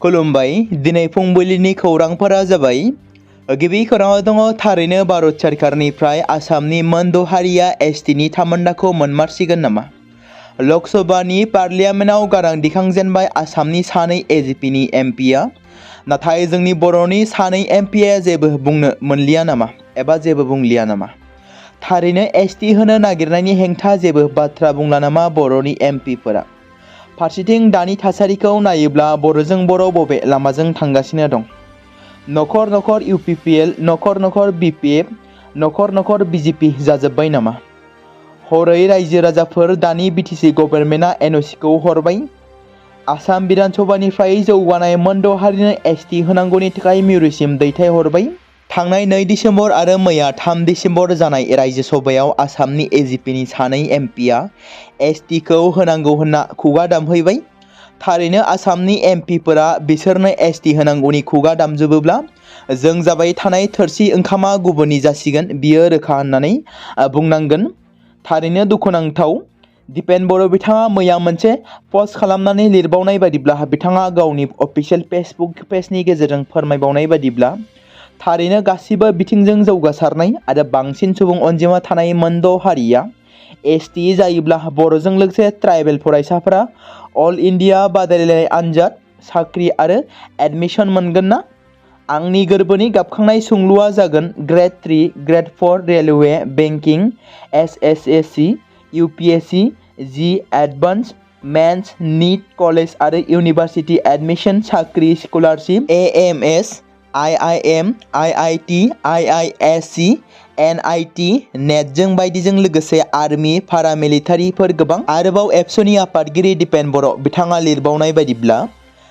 खुलुमबाय दिनै फुंबिलिनि खौरांफोरा जाबाय गिबि खौराङाव दङ थारैनो भारत सरकारनिफ्राय आसामनि मोनद' हारिया एसटिनि थामोन्दाखौ मोनमारसिगोन नामा? लकसभानि पार्लियामेन्टआव गारां दिखांजेनबाय आसामनि सानै एजिपिनि एमपिआ नाथाय जोंनि बर'नि सानै एमपिआ जेबो बुंनो मोनलिया नामा एबा जेबो बुंलिया नामा? थारैनो एसटि होनो नागिरनायनि हेंथा जेबो बाथ्रा बुंला नामा बर'नि एमपिफोरा? फारसेथिं दानि थासारिखौ नायोब्ला बर'जों बर' बबे लामाजों थांगासिनो दं? नखर नखर इउपिपिएल, नखर नखर बिपिएफ, नखर नखर बिजेपि जाजोब्बाय नामा? हरै रायजो राजाफोर दानि बिटिसि गभर्नमेन्टआ एनअसिखौ हरबाय। आसाम बिधानसभानिफ्राय जौगानाय मोनद' हारिनो एसटि होनांगौनि थाखाय मिरुसिम दैथायहरबाय। थांनाय 2 डिसेम्बर आरो मैया 3 डिसेम्बर जानाय रायजो सभायाव आसामनि एजिपिनि सानै एमपिआ एसटिखौ होनांगौ होनना खुगा दामहैबाय। थारैनो आसामनि एमपिफोरा बिसोरनो एसटि होनांगौनि खुगा दामजोबोब्ला जों जाबाय थानाय थोरसि ओंखामा गुबुननि जासिगोन बियो रोखा होननानै बुंनांगोन। थारैनो दुखुनांथाव दिपेन बर' बिथाङा मैया मोनसे पस्ट खालामनानै लिरबावनाय बादिब्ला बिथाङा गावनि अफिसियेल फेसबुक पेजनि गेजेरजों फोरमायबावनाय बादिब्ला थारैनो गासिबो बिथिंजों जौगासारनाय आरो बांसिन सुबुं अनजिमा थानाय मोनद' हारिया एसटि जायोब्ला बर'जों लोगोसे ट्राइबेल फरायसाफोरा अल इन्डिया बादायलायनाय आनजाद, साख्रि आरो एडमिशन मोनगोन ना? आंनि गोरबोनि गाबखांनाय सोंलुआ जागोन grade 3, grade 4 railway, banking, SSC, UPSC, JEE advance, mains, NEET, college आरो इउनिभार्सिटि एडमिशन, साख्रि, scholarship, AMS, IIM, IIT, IISc, NIT, नेटजों बायदिजों लोगोसे आर्मि, पारामिलिटारिफोर गोबां। आरोबाव एबसुनि आफादगिरि दिपेन बर' बिथाङा लिरबावनाय बायदिब्ला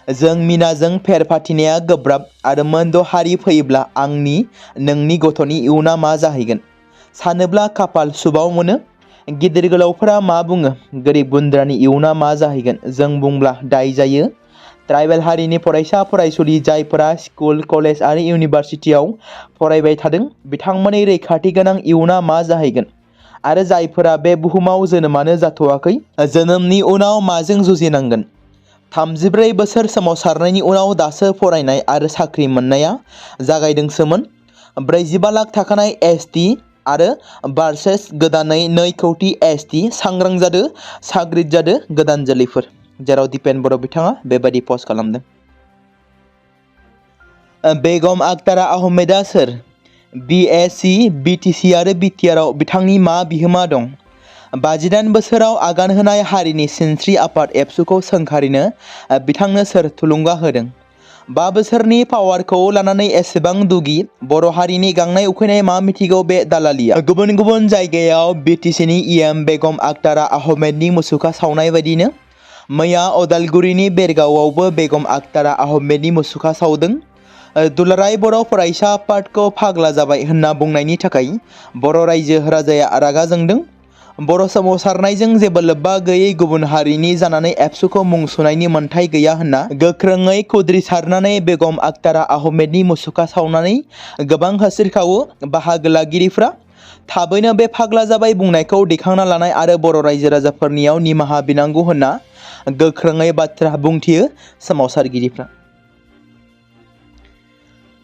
जों मिनाजों फेर फाथिनाया गोब्राब आरो मोनद' हारि फैयोब्ला आंनि नोंनि गथ'नि इयुना मा जाहैगोन? सानोब्ला खाफाल सुबाव मोनो। गिदिर गोलावफोरा मा बुङो? गोरिब गुन्द्रानि इयुना मा जाहैगोन? जों बुंब्ला दाय जायो। ट्राइबेल हारिनि फरायसा फरायसुलि जायफोरा स्कुल, कलेज आरो इउनिभार्सिटियाव फरायबाय थादों बिथांमोननि रैखाथि गोनां इयुना मा जाहैगोन? आरो जायफोरा बे बुहुमाव जोनोमानो जाथ'वाखै जोनोमनि उनाव माजों जुजिनांगोन? 34 बोसोर सोमावसारनायनि उनाव दासो फरायनाय आरो साख्रि मोननाया जागायदोंसोमोन। 45 लाख थाखानाय एसटि आरो भार्सेस गोदानै 2 कौटि एसटि सांग्रां जादो, साग्रिद जादो गोदान जोलैफोर। जेराव दिपेन बर' बिथाङा बेबायदि पस्ट खालामदों। बेगम आखतारा आहमेदा सोर? बिएसि, बिटिसि आरो बिटिआरआव बिथांनि मा बिहोमा दं? 58 बोसोराव आगान होनाय हारिनि सिनस्रि आफाद एबसुखौ सोंखारिनो बिथांनो सोर थुलुंगा होदों? 5 बोसोरनि पावारखौ लानानै एसेबां दुगि बर' हारिनि गांनाय उखैनाय मा मिथिगौ बे दालालिया? गुबुन गुबुन जायगायाव बिटिसिनि इएम बेगम आखतारा आहमेदनि मुसुखा सावनाय बायदिनो मैया अदालगुरिनि बेरगावआवबो बेगम आखतारा आहमेदनि मुसुखा सावदों। दुलाराय बर' फरायसा आफादखौ फाग्ला जाबाय होनना बुंनायनि थाखाय बर' रायजो राजाया रागा जोंदों। बर' सोमावसारनायजों जेबो लोब्बा गैयै गुबुन हारिनि जानानै एबसुखौ मुं सुनायनि मोन्थाय गैया होनना गोख्रोङै खुद्रिसारनानै बेगम आखतारा आहमेदनि मुसुखा सावनानै गोबां होस्रिखावो बाहागो लागिरिफ्रा। थाबैनो बे फाग्ला जाबाय बुंनायखौ दैखांना लानाय आरो बर' रायजो राजाफोरनियाव निमाहा बिनांगौ होनना गोख्रोङै बाथ्रा बुंथियो सोमावसारगिरिफ्रा।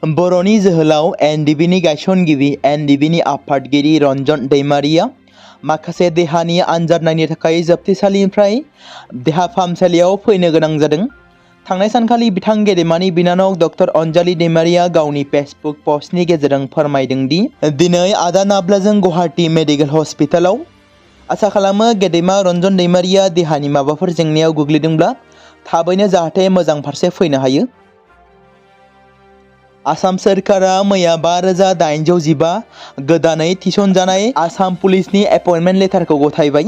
बर'नि जोहोलाव एनडिबिनि गायसनगिरि एनडिबिनि आफादगिरि रन्जन दैमारिया माखासे देहानि आनजाद नायनो थाखाय जोबथेसालिनिफ्राय देहा फाहामसालियाव फैनो गोनां जादों। थांनाय सानखालि बिथां गेदेमानि बिनानाव डक्टर अनजालि दैमारिया गावनि फेसबुक पस्टनि गेजेरजों फोरमायदों दि दिनै आदा नाब्लाजों गुवाहाटी मेडिकेल हस्पिटालाव। आसा खालामो गेदेमा रन्जन दैमारिया देहानि माबाफोर जेंनायाव गोग्लैदोंब्ला थाबैनो जाहाथे मोजां फारसे फैनो हायो। आसाम सोरखारा मैया 5815 गोदानै थिसनजानाय आसाम पुलिसनि एपइन्टमेन्ट लेटारखौ गथायबाय।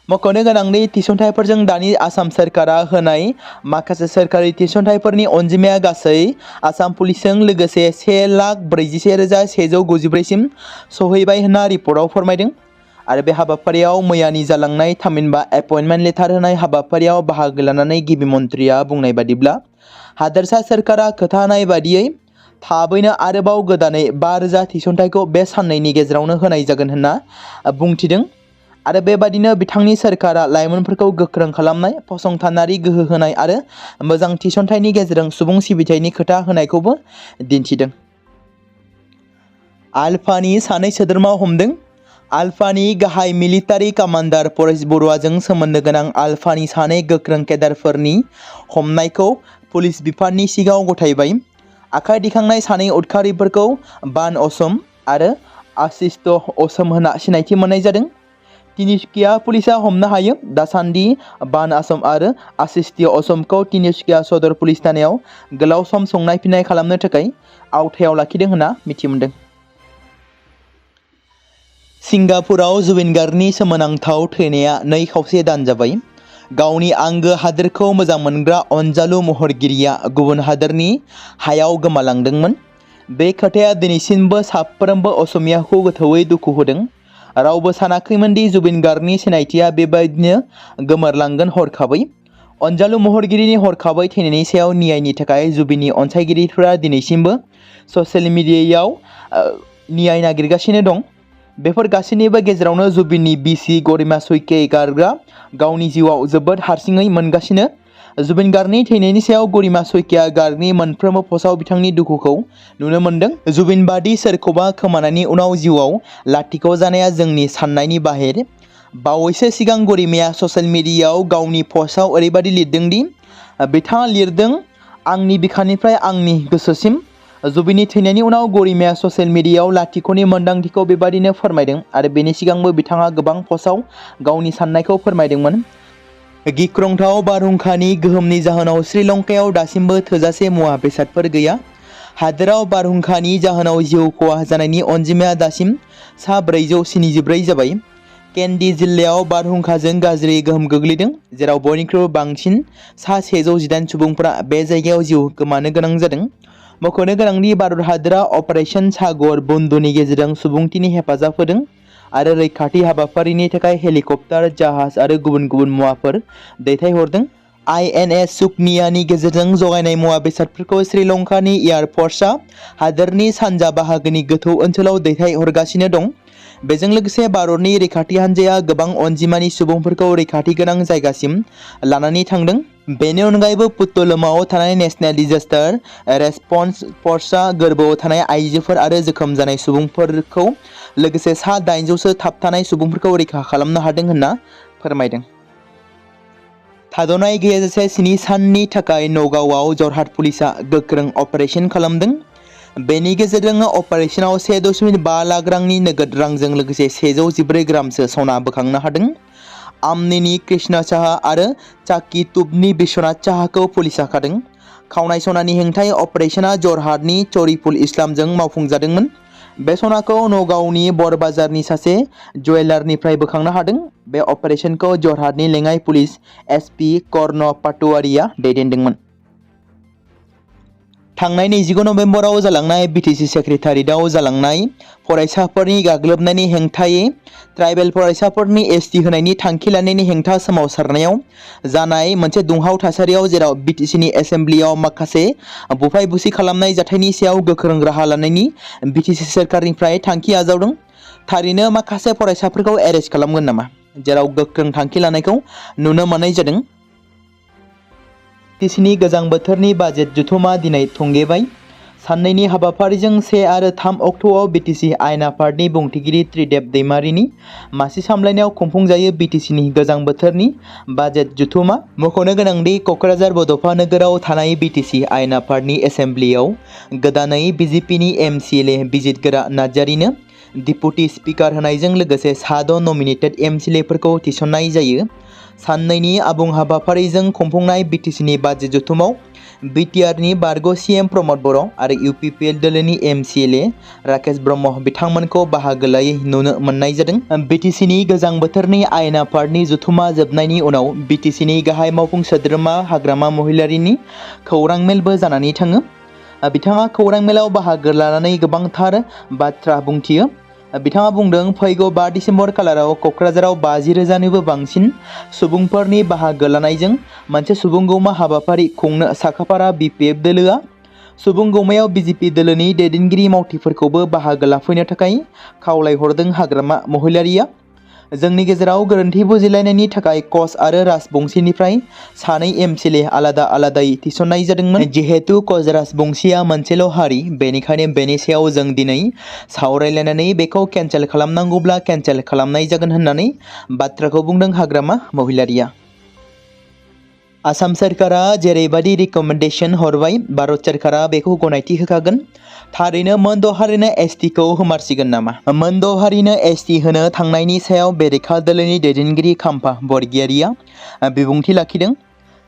मख'नो गोनांदि थिसनथाइफोरजों दानि आसाम सोरखारा होनाय माखासे सोरखारि थिसनथाइफोरनि अनजिमाया गासै आसाम पुलिसजों लोगोसे 1,41,194 सिम सहैबाय होनना रिपर्टआव फोरमायदों। आरो बे हाबाफारियाव मैयानि जालांनाय थामहिनबा एपइन्टमेन्ट लेटार होनाय हाबाफारियाव बाहागो लानानै गिबि मन्थ्रिया बुंनाय बादिब्ला हादोरसा सोरखारा खोथा होनाय बादियै थाबैनो आरोबाव गोदानै 5000 थिसनथाइखौ बे साननैनि गेजेरावनो होनाय जागोन होनना बुंथिदों। आरो बेबादिनो बिथांनि सोरखारा लाइमोनफोरखौ गोख्रों खालामनाय, फसंथानारि गोहो होनाय आरो मोजां थिसनथाइनि गेजेरजों सुबुं सिबिथायनि खोथा होनायखौबो दिन्थिदों। आलफानि सानै सोद्रोमा हमदों। आलफानि गाहाय मिलिटारि कामान्डार परेश बरुवाजों सोमोन्दो गोनां आलफानि सानै गोख्रों केडारफोरनि हमनायखौ पुलिस बिफाननि सिगाङाव गथायबाय। आखाइ दिखांनाय सानै उदखारिफोरखौ बान असम आरो आशिष्ट असम होनना सिनायथि मोननाय जादों। तिनिसुकिया पुलिसा हमनो हायो। दासान्दि बान असम आरो आशिष्ट असमखौ तिनिसुकिया सदर पुलिस थानायाव गोलाव सम संनाय फिननाय खालामनो थाखाय आवथायाव लाखिदों होनना मिथिमोनदों। सिंगापुराव जुबिन गार्गनि सोमोनांथाव थैनाया 2 खावसे दान जाबाय। गावनि आंगो हादोरखौ मोजां मोनग्रा अनजालु महरगिरिया गुबुन हादोरनि हायाव गोमालांदोंमोन। बे खोथाया दिनैसिमबो साफ्रोमबो असमियाखौ गोथौयै दुखु होदों। रावबो सानाखैमोन दि जुबिन गार्गनि सिनायथिया बेबायदिनो गोमोरलांगोन हरखाबै। अनजालु महरगिरिनि हरखाबै थैनायनि सायाव न्यायनि थाखाय जुबिननि अनसायगिरिफोरा दिनैसिमबो ससियेल मिडियायाव न्याय नागिरगासिनो दं। बेफोर गासैनिबो गेजेरावनो जुबिननि बिसि गरिमा सैके गार्गआ गावनि जिउआव जोबोद हारसिङै मोनगासिनो। जुबिन गार्गनि थैनायनि सायाव गरिमा सैकेआ गार्गनि मोनफ्रोमबो पस्टआव बिथांनि दुखुखौ नुनो मोनदों। जुबिन बादि सोरखौबा खोमानायनि उनाव जिउआव लाथिख' जानाया जोंनि साननायनि बाहेर। बावैसो सिगां गरिमाया ससियेल मिडियायाव गावनि पस्टआव ओरैबादि लिरदों दि बिथाङा लिरदों, आंनि बिखानिफ्राय आंनि गोसोसिम। जुबिननि थैनायनि उनाव गरिमाया ससियेल मिडियायाव लाथिख'नि मोन्दांथिखौ बेबादिनो फोरमायदों आरो बेनि सिगांबो बिथाङा गोबां पस्टआव गावनि साननायखौ फोरमायदोंमोन। गिख्रंथाव बारहुंखानि गोहोमनि जाहोनाव श्रीलंकायाव दासिमबो थोजासे मुवा बेसादफोर गैया। हादोराव बारहुंखानि जाहोनाव जिउ खहा जानायनि अनजिमाया दासिम सा 474 जाबाय। केन्डी जिल्लायाव बारहुंखाजों गाज्रि गोहोम गोग्लैदों, जेराव बयनिख्रुइबो बांसिन सा 118 सुबुंफोरा बे जायगायाव जिउ गोमानो गोनां जादों। मख'नो गोनांदि भारत हादोरा अपारेशन सागर बन्धुनि गेजेरजों सुबुंथिनि हेफाजाब होदों आरो रैखाथि हाबाफारिनि थाखाय हेलिकप्टार, जाहाज आरो गुबुन गुबुन मुवाफोर दैथायहरदों। INS सुकनियानि गेजेरजों जगायनाय मुवा बेसादफोरखौ श्रीलंकानि एयार फर्सआ हादोरनि सानजा बाहागोनि गोथौ ओनसोलाव दैथायहरगासिनो दं। बेजों लोगोसे भारतनि रैखाथि हान्जाया गोबां अनजिमानि सुबुंफोरखौ रैखाथि गोनां जायगासिम लानानै थांदों। बेनि अनगायैबो पुत्तलमाव थानाय नेशनेल डिजास्टार रेसपन्स फर्सआ गोर्बोआव थानाय आइजोफोर आरो जोखोम जानाय सुबुंफोरखौ लोगोसे सा 800सो थाबथानाय सुबुंफोरखौ रैखा खालामनो हादों होनना फोरमायदों। थाद'नाय गैयाजासे 7 साननि थाखाय नगावआव जरहाट पुलिसआ गोख्रों अपारेशन खालामदों। बेनि गेजेरजों अपारेशनाव 1.5 लाख रांनि नोगोद रांजों लोगोसे 114 ग्रामसो सना बोखांनो हादों। आमनिनि कृष्णा साहा आरो चाकी तुबनि बिश्वनाथ साहाखौ पुलिसआ खादों। खावनाय सनानि हेंथायै अपारेशना जरहाटनि चरिफुल इस्लामजों मावफुंजादोंमोन। बे सनाखौ नगावनि बरबाजारनि सासे जुवेलारनिफ्राय बोखांनो हादों। बे अपारेशनखौ जरहाटनि लेङाइ पुलिस SP कर्ण पाटवारिया दैदेनदोंमोन। थांनाय 29 नभेम्बराव जालांनाय BTC सेक्रेटारियेटआव जालांनाय फरायसाफोरनि गाग्लोबनायनि हेंथायै ट्राइबेल फरायसाफोरनि ST होनायनि थांखि लानायनि हेंथा सोमावसारनायाव जानाय मोनसे दुंहाव थासारियाव जेराव BTCनि एसेम्ब्लियाव माखासे बुफाय बुसि खालामनाय जाथायनि सायाव गोख्रों राहा लानायनि BTC सोरखारनिफ्राय थांखि आजावदों। थारैनो माखासे फरायसाफोरखौ एरेस्ट खालामगोन नामा, जेराव गोख्रों थांखि लानायखौ नुनो मोननाय जादों। BTCनि गोजां बोथोरनि बाजेट जथुमा दिनै थुंगेबाय। साननैनि हाबाफारिजों 1 आरो 3 अक्ट'आव BTC आयेन आफादनि बुंथिगिरि त्रिदेब दैमारिनि मासि सामलायनायाव खुंफुंजायो BTCनि गोजां बोथोरनि बाजेट जथुमा। मख'नो गोनांदि क'क्राझार बड'फा नोगोराव थानाय BTC आयेन आफादनि एसेम्ब्लियाव गोदानै BJPनि MCLA बिजितगोरा नार्जारिनो डिप्युटि स्पिकार होनायजों लोगोसे 6 नमिनेटेड MCLAफोरखौ थिसननाय जायो। साननैनि आबुं हाबाफारिजों खुंफुंनाय BTCनि बाजेट जथुमाव BTRनि बारग' CM प्रमद बर' आरो UPPL दोलोनि MCLA राकेश ब्रह्म बिथांमोनखौ बाहागो लायै नुनो मोननाय जादों। BTCनि गोजां बोथोरनि आयेन आफादनि जथुमा जोबनायनि उनाव BTCनि गाहाय मावफुं सोद्रोमा हाग्रामा महिलारिनि खौरां मेलबो जानानै थाङो। बिथाङा खौरां मेलाव बाहागो लानानै गोबांथार बाथ्रा बुंथियो। बिथाङा बुंदों, फैगौ 5 दिसेम्बर खालाराव क'क्राझाराव 50,000निबो बांसिन सुबुंफोरनि बाहागो लानायजों मोनसे सुबुंगौमा हाबाफारि खुंनो साखाफारा BPF दोलोआ। सुबुंगौमायाव BJP दोलोनि दैदेनगिरि मावथिफोरखौबो बाहागो लाफैनो थाखाय खावलायहरदों हाग्रामा महिलारिया। जोंनि गेजेराव गोरोन्थि बुजिलायनायनि थाखाय कच आरो राजबंशीनिफ्राय सानै एमसिले आलादा आलादायै थिसननाय जादोंमोन। जिहेतु कच राजबंशीया मोनसेल' हारि, बेनिखायनो बेनि सायाव जों दिनै सावरायलायनानै बेखौ केन्सेल खालामनांगौब्ला केन्सेल खालामनाय जागोन होननानै बाथ्राखौ बुंदों हाग्रामा महिलारिया। आसाम सोरखारा जेरैबादि रिकमेन्डेसन हरबाय, भारत सोरखारा बेखौ गनायथि होखागोन। थारैनो मोनद' हारिनो एसटिखौ होमारसिगोन नामा? मोनद' हारिनो एसटि होनो थांनायनि सायाव बेरेखा दोलोनि दैदेनगिरि खाम्फा बरगयारिया बिबुंथि लाखिदों।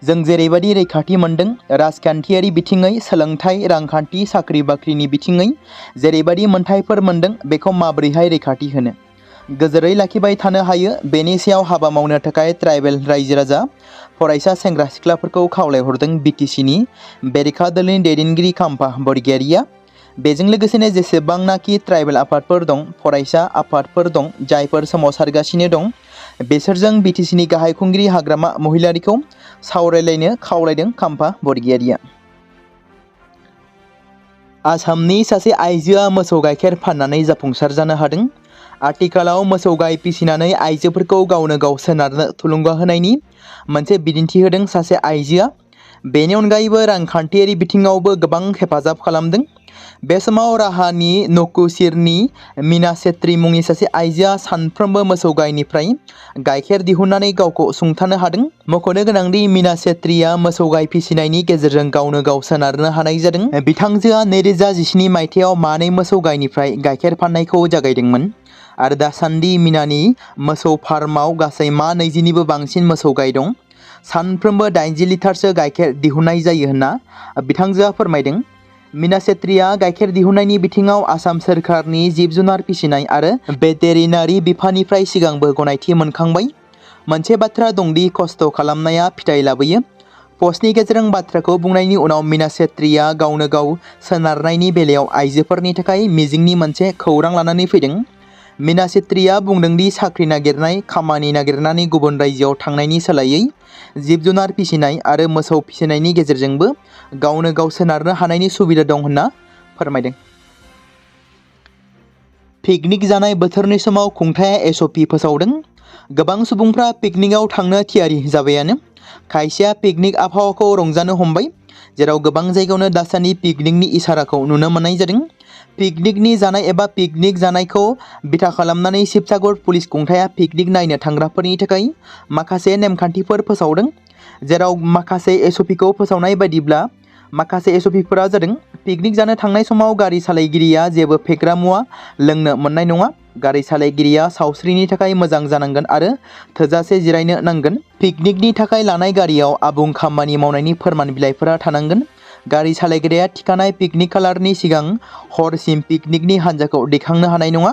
जों जेरैबादि रैखाथि मोनदों, राजखान्थियारि बिथिङै, सोलोंथाइ, रांखान्थि, साख्रि बाख्रिनि बिथिङै जेरैबादि मोनथायफोर मोनदों, बेखौ माबोरैहाय रैखाथि होनो, गोजोरै लाखिबाय थानो हायो, बेनि सायाव हाबा मावनो थाखाय ट्राइबेल रायजो राजा, फरायसा सेंग्रा सिख्लाफोरखौ खावलायहरदों बिटिसिनि बेरेखा दोलोनि दैदेनगिरि खाम्फा बरगयारिया। बेजों लोगोसेनो जेसेबांनाखि ट्राइबेल आफादफोर दं, फरायसा आफादफोर दं, जायफोर सोमावसारगासिनो दं, बिसोरजों बिटिसिनि गाहाय खुंगिरि हाग्रामा महिलारिखौ सावरायलायनो खावलायदों खाम्फा बरगयारिया। आसामनि सासे आइजोआ मोसौ गाइखेर फाननानै जाफुंसार जानो हादों। आथिखालाव मोसौ गाय फिसिनानै आइजोफोरखौ गावनो गाव सोनारनो थुलुंगा होनायनि मोनसे बिदिन्थि होदों सासे आइजोआ। बेनि अनगायैबो रांखान्थियारि बिथिङावबो गोबां हेफाजाब खालामदों। बे समाव राहानि नकुसिरनि मीना छेत्री मुंनि सासे आइजोआ सानफ्रोमबो मोसौ गायनिफ्राय गाइखेर दिहुननानै गावखौ सुंथानो हादों। मख'नो गोनांदि मीना छेत्रीया मोसौ गाय फिसिनायनि गेजेरजों गावनो गाव सोनारनो हानाय जादों। बिथांजोआ 2017 मायथाइयाव मानै मोसौ गायनिफ्राय गाइखेर फाननायखौ जागायदोंमोन आरो दासान्दि मीनानि मोसौ फार्माव गासै 20निबो बांसिन मोसौ गाय दं। सानफ्रोमबो 80 लिटारसो गाइखेर दिहुननाय जायो होनना बिथांजोआ फोरमायदों। मीना छेत्रीया गाइखेर दिहुननायनि बिथिङाव आसाम सोरखारनि जिब जुनार फिसिनाय आरो भेटेरिनारि बिफाननिफ्राय सिगांबो गनायथि मोनखांबाय। मोनसे बाथ्रा दंदि खस्थ' खालामनाया फिथाइ लाबोयो। पस्टनि गेजेरजों बाथ्राखौ बुंनायनि उनाव मीना छेत्रीया गावनो गाव सोनारनायनि बेलायाव आइजोफोरनि थाखाय मिजिंनि मोनसे खौरां लानानै फैदों। मीना छेत्रीया बुंदोंदि साख्रि नागिरनाय, खामानि नागिरनानै गुबुन रायजोआव थांनायनि सोलायै जिब जुनार फिसिनाय आरो मोसौ फिसिनायनि गेजेरजोंबो गावनो गाव सोनारनो हानायनि सुबिदा दं होनना फोरमायदों। पिकनिक जानाय बोथोरनि समाव खुंथाया एसअपि फोसावदों। गोबां सुबुंफ्रा पिकनिकआव थांनो थियारि जाबायानो। खायसेया पिकनिक आबहावाखौ रंजानो हमबाय, जेराव गोबां जायगायावनो दासान्दि पिकनिकनि इसाराखौ नुनो मोननाय जादों। पिकनिकनि जानाय एबा पिकनिक जानायखौ बिथा खालामनानै शिबसागर पुलिस खुंथाया पिकनिक नायनो थांग्राफोरनि थाखाय माखासे नेमखान्थिफोर फोसावदों, जेराव माखासे एसअपिखौ फोसावनाय बायदिब्ला माखासे एसअपिफोरा जादों। पिकनिक जानो थांनाय समाव गारि सालायगिरिया जेबो फेग्रा मुवा लोंनो मोननाय नङा। गारि सालायगिरिया सावस्रिनि थाखाय मोजां जानांगोन आरो थोजासे जिरायनो नांगोन। पिकनिकनि थाखाय लानाय गारियाव आबुं खामानि मावनायनि फोरमान बिलाइफोरा थानांगोन। गारि सालायगिरिया थिखानाय पिकनिक खालारनि सिगां हरसिम पिकनिकनि हान्जाखौ दैखांनो हानाय नङा।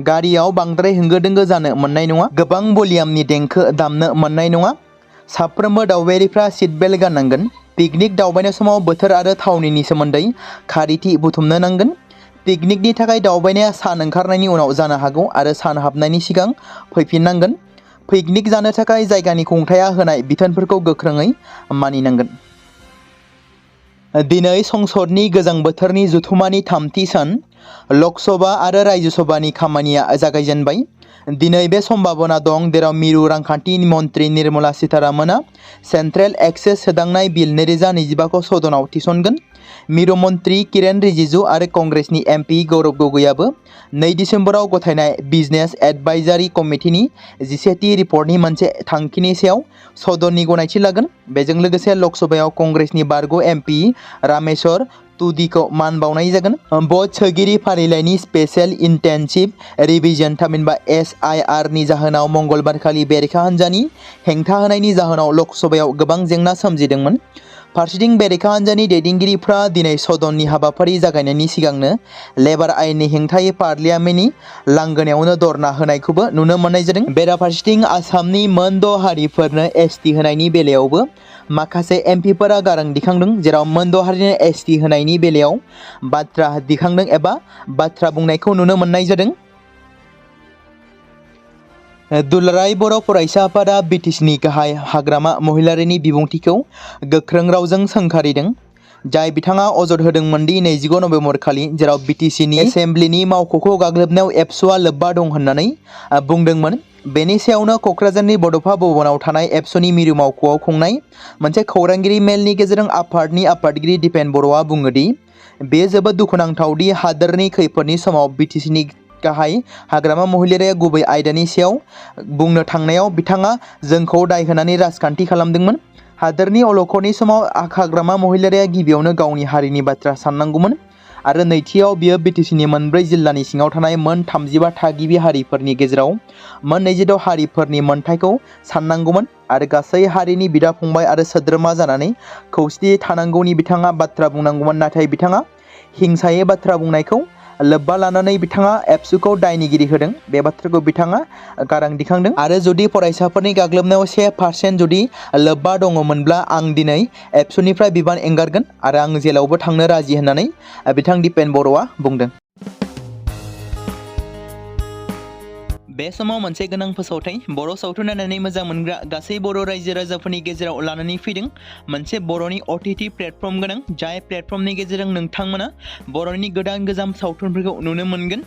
गारियाव बांद्राय होंगो दोंगो जानो मोननाय नङा। गोबां भलियामनि देंखो दामनो मोननाय नङा। साफ्रोमबो दावबायारिफ्रा सिट बेल्ट गाननांगोन। पिकनिक दावबायनाय समाव बोथोर आरो थावनिनि सोमोन्दै खारिथि बुथुमनो नांगोन। पिकनिकनि थाखाय दावबायनाया सान ओंखारनायनि उनाव जानो हागौ आरो सान हाबनायनि सिगां फैफिननांगोन। पिकनिक जानो थाखाय जायगानि खुंथाया होनाय बिथोनफोरखौ गोख्रोङै मानिनांगोन। दिनै संसदनि गोजां बोथोरनि जथुम्मानि थामथि सान। लकसभा आरो रायजोसभानि खामानिया जागायजेनबाय। दिनै बे सम्भाबना दं जेराव मिरु रांखान्थि मन्थ्रि निर्मला सीतारामना सेन्ट्रेल एक्सेस सोदांनाय बिल 2025खौ सदनाव थिसनगोन। मिरु मन्थ्रि किरेन रिजिजु आरो कंग्रेसनि एमपि गौरव गगৈआबो 2 दिसेम्बराव गथायनाय बिजनेस एडभाइजारि कमिटिनि 11थि रिपर्टनि मोनसे थांखिनि सायाव सदननि गनायथि लागोन। बेजों लोगोसे लकसभायाव कंग्रेसनि बारग' एमपि रामेश्वर तुदिखौ मान बावनाय जागोन। भट सोगिरि फारिलाइनि स्पेशेल इन्टेन्सिभ रिभिजन थामहिनबा SIR नि जाहोनाव मंगलबारखालि बेरेखा हान्जानि हेंथा होनायनि जाहोनाव लकसभायाव गोबां जेंना सोमजिदोंमोन। फारसेथिं बेरेखा हान्जानि दैदेनगिरिफ्रा दिनै सदननि हाबाफारि जागायनायनि सिगांनो लेबार आयेननि हेंथायै पार्लियामेन्टनि लांगोनायावनो धरना होनायखौबो नुनो मोननाय जादों। बेराफारसेथिं आसामनि मोनद' हारिफोरनो एसटि होनायनि बेलायावबो माखासे एमपिफोरा गारां दिखांदों, जेराव मोनद' हारिनो एसटि होनायनि बेलायाव बाथ्रा दिखांदों एबा बाथ्रा बुंनायखौ नुनो मोननाय जादों। दुलाराय बर' फरायसा आफादा बिटिसिनि गाहाय हाग्रामा महिलारिनि बिबुंथिखौ गोख्रों रावजों सोंखारिदों। जाय बिथाङा अजद होदोंमोन दि 29 नभेम्बर खालि जेराव बिटिसिनि एसेम्ब्लिनि मावख'खौ गाग्लोबनायाव एबसुआ लोब्बा दं होननानै बुंदोंमोन। बेनि सायावनो क'क्राझारनि बड'फा भवनाव थानाय एबसुनि मिरु मावख'आव खुंनाय मोनसे खौरांगिरि मेलनि गेजेरजों आफादनि आफादगिरि दिपेन बर'आ बुङो दि बेयो जोबोद दुखुनांथाव दि हादोरनि खैफोदनि समाव बिटिसिनि गाहाय हाग्रामा महिलारिया गुबै आयदानि सायाव बुंनो थांनायाव बिथाङा जोंखौ दाय होनानै राजखान्थि खालामदोंमोन। हादोरनि अलखदनि समाव हाग्रामा महिलारिया गिबियावनो गावनि हारिनि बाथ्रा साननांगौमोन आरो नैथियाव बियो बिटिसिनि मोनब्रै जिल्लानि सिङाव थानाय मोन 35 थागिबि हारिफोरनि गेजेराव मोन 26 हारिफोरनि मोनथायखौ साननांगौमोन आरो गासै हारिनि बिदा फंबाय आरो सोद्रोमा जानानै खौसेथियै थानांगौनि बिथाङा बाथ्रा बुंनांगौमोन। नाथाय बिथाङा हिंसायै बाथ्रा बुंनायखौ लोब्बा लानानै बिथाङा एबसुखौ दायनिगिरि होदों। बे बाथ्राखौ बिथाङा गारां दिखांदों आरो जुदि फरायसाफोरनि गाग्लोबनायाव 1% जुदि लोब्बा दङमोनब्ला आं दिनै एबसुनिफ्राय बिबान एंगारगोन आरो आं जेलावबो थांनो राजि होननानै बिथां दिपेन बर'आ बुंदों। बे समाव मोनसे गोनां फोसावथाय बर' सावथुन नायनानै मोजां मोनग्रा गासै बर' रायजो राजाफोरनि गेजेराव लानानै फैदों मोनसे बर'नि OTT प्लेटफर्म गोनां जाय प्लेटफर्मनि गेजेरजों नोंथांमोना बर'नि गोदान गोजाम सावथुनफोरखौ नुनो मोनगोन।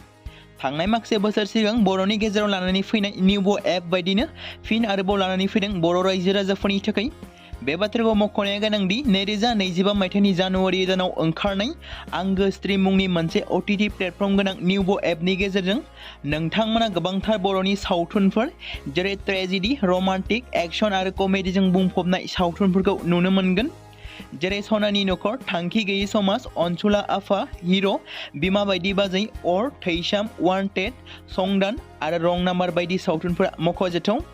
थांनाय माखासे बोसोर सिगां बर'नि गेजेराव लानानै फैनाय निउबो एप बायदिनो फिन आरोबाव लानानै फैदों बर' रायजो राजाफोरनि थाखाय। बे बाथ्राखौ मख'नाया गोनांदि 2025 मायथाइनि जानुवारि दानाव ओंखारनाय आंगो स्ट्रीम मुंनि मोनसे OTT प्लेटफर्म गोनां निउबो एपनि गेजेरजों नोंथांमोना गोबांथार बर'नि सावथुनफोर जेरै ट्रेजेडी, रमान्टिक, एक्शन आरो कमेडीजों बुंफबनाय सावथुनफोरखौ नुनो मोनगोन। जेरै सनानि नखर, थांखि गैयै समाज, अनसुला आफा, हिर', बिमा बायदि बाजै, अर, थैसाम, वान्टेड, संदान आरो रं नाम्बार बायदि सावथुनफोरा मख'जाथाव।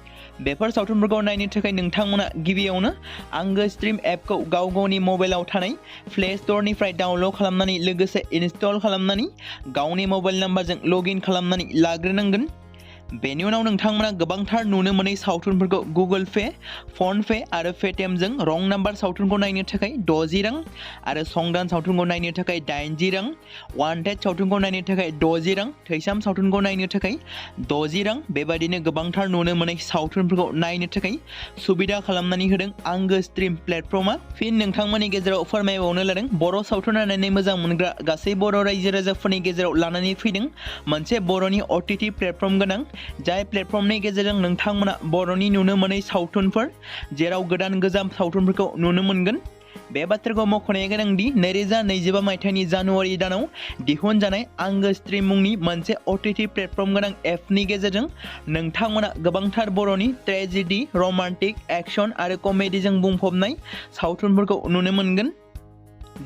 बेफोर सावथुनफोरखौ नायनो थाखाय नोंथांमोना गिबियावनो आंगो स्ट्रीम एपखौ गाव गावनि मबाइलाव थानाय प्ले स्ट'रनिफ्राय डाउनल'ड खालामनानै लोगोसे इनस्टल खालामनानै गावनि मबाइल नाम्बारजों लग इन खालामनानै लाग्रोनांगोन। बेनि उनाव नोंथांमोना गोबांथार नुनो मोनै सावथुनफोरखौ गुगोल पे, फन पे आरो पेटिएमजों रं नाम्बार सावथुनखौ नायनो थाखाय 60 रां आरो संदान सावथुनखौ नायनो थाखाय 80 रां, वान्टेड सावथुनखौ नायनो थाखाय 60 रां, थैसाम सावथुनखौ नायनो थाखाय 60 रां बेबायदिनो गोबांथार नुनो मोनै सावथुनफोरखौ नायनो थाखाय सुबिदा खालामनानै होदों आंगो स्ट्रीम प्लेटफर्मा। फिन नोंथांमोननि गेजेराव फोरमायबावनो लादों बर' सावथुन नायनानै मोजां मोनग्रा गासै बर' रायजो राजाफोरनि गेजेराव लानानै फैदों मोनसे बर'नि OTT प्लेटफर्म गोनां जाय प्लेटफर्मनि गेजेरजों नोंथांमोना बर'नि नुनो मोनै सावथुनफोर जेराव गोदान गोजाम सावथुनफोरखौ नुनो मोनगोन। बे बाथ्राखौ मख'नाया गोनांदि 2025 मायथाइनि जानुवारि दानाव दिहुनजानाय आंगो स्ट्रीम मुंनि मोनसे OTT प्लेटफर्म गोनां एपनि गेजेरजों नोंथांमोना गोबांथार बर'नि ट्रेजेडी, रमान्टिक, एक्शन आरो कमेडीजों बुंफबनाय सावथुनफोरखौ नुनो मोनगोन।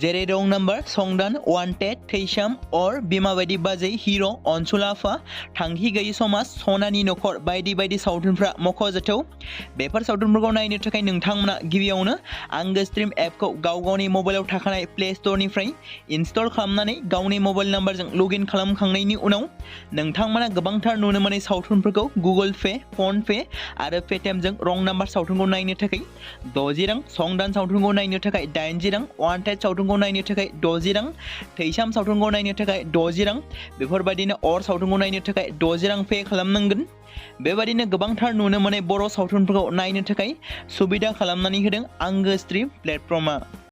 जेरै रं नाम्बार, संदान, वान्टेड, थैसाम, अर, बिमा बायदि बाजै, हिर', अनसुला आफा, थांखि गैयै समाज, सनानि नखर बायदि बायदि सावथुनफ्रा मख'जाथाव। बेफोर सावथुनफोरखौ नायनो थाखाय नोंथांमोना गिबियावनो आंगो स्ट्रीम एपखौ गाव गावनि मबाइलाव थाखानाय प्ले स्ट'रनिफ्राय इनस्टल खालामनानै गावनि मबाइल नाम्बारजों लग इन खालामखांनायनि उनाव नोंथांमोना गोबांथार नुनो मोनै सावथुनफोरखौ गुगोल पे, फन पे आरो पेटिएमजों रं नाम्बार सावथुनखौ नायनो थाखाय 60 रां, संदान सावथुनखौ नायनो थाखाय 80 रां, वान्टेड सावथुनखौ नायनो थाखाय 60 रां, थैसाम सावथुनखौ नायनो थाखाय 60 रां बेफोरबायदिनो अर सावथुनखौ नायनो थाखाय 60 रां पे खालामनांगोन। बेबायदिनो गोबांथार नुनो मोनै बर' सावथुनफोरखौ नायनो थाखाय सुबिदा खालामनानै होदों आंगो स्ट्रीम प्लेटफर्मा।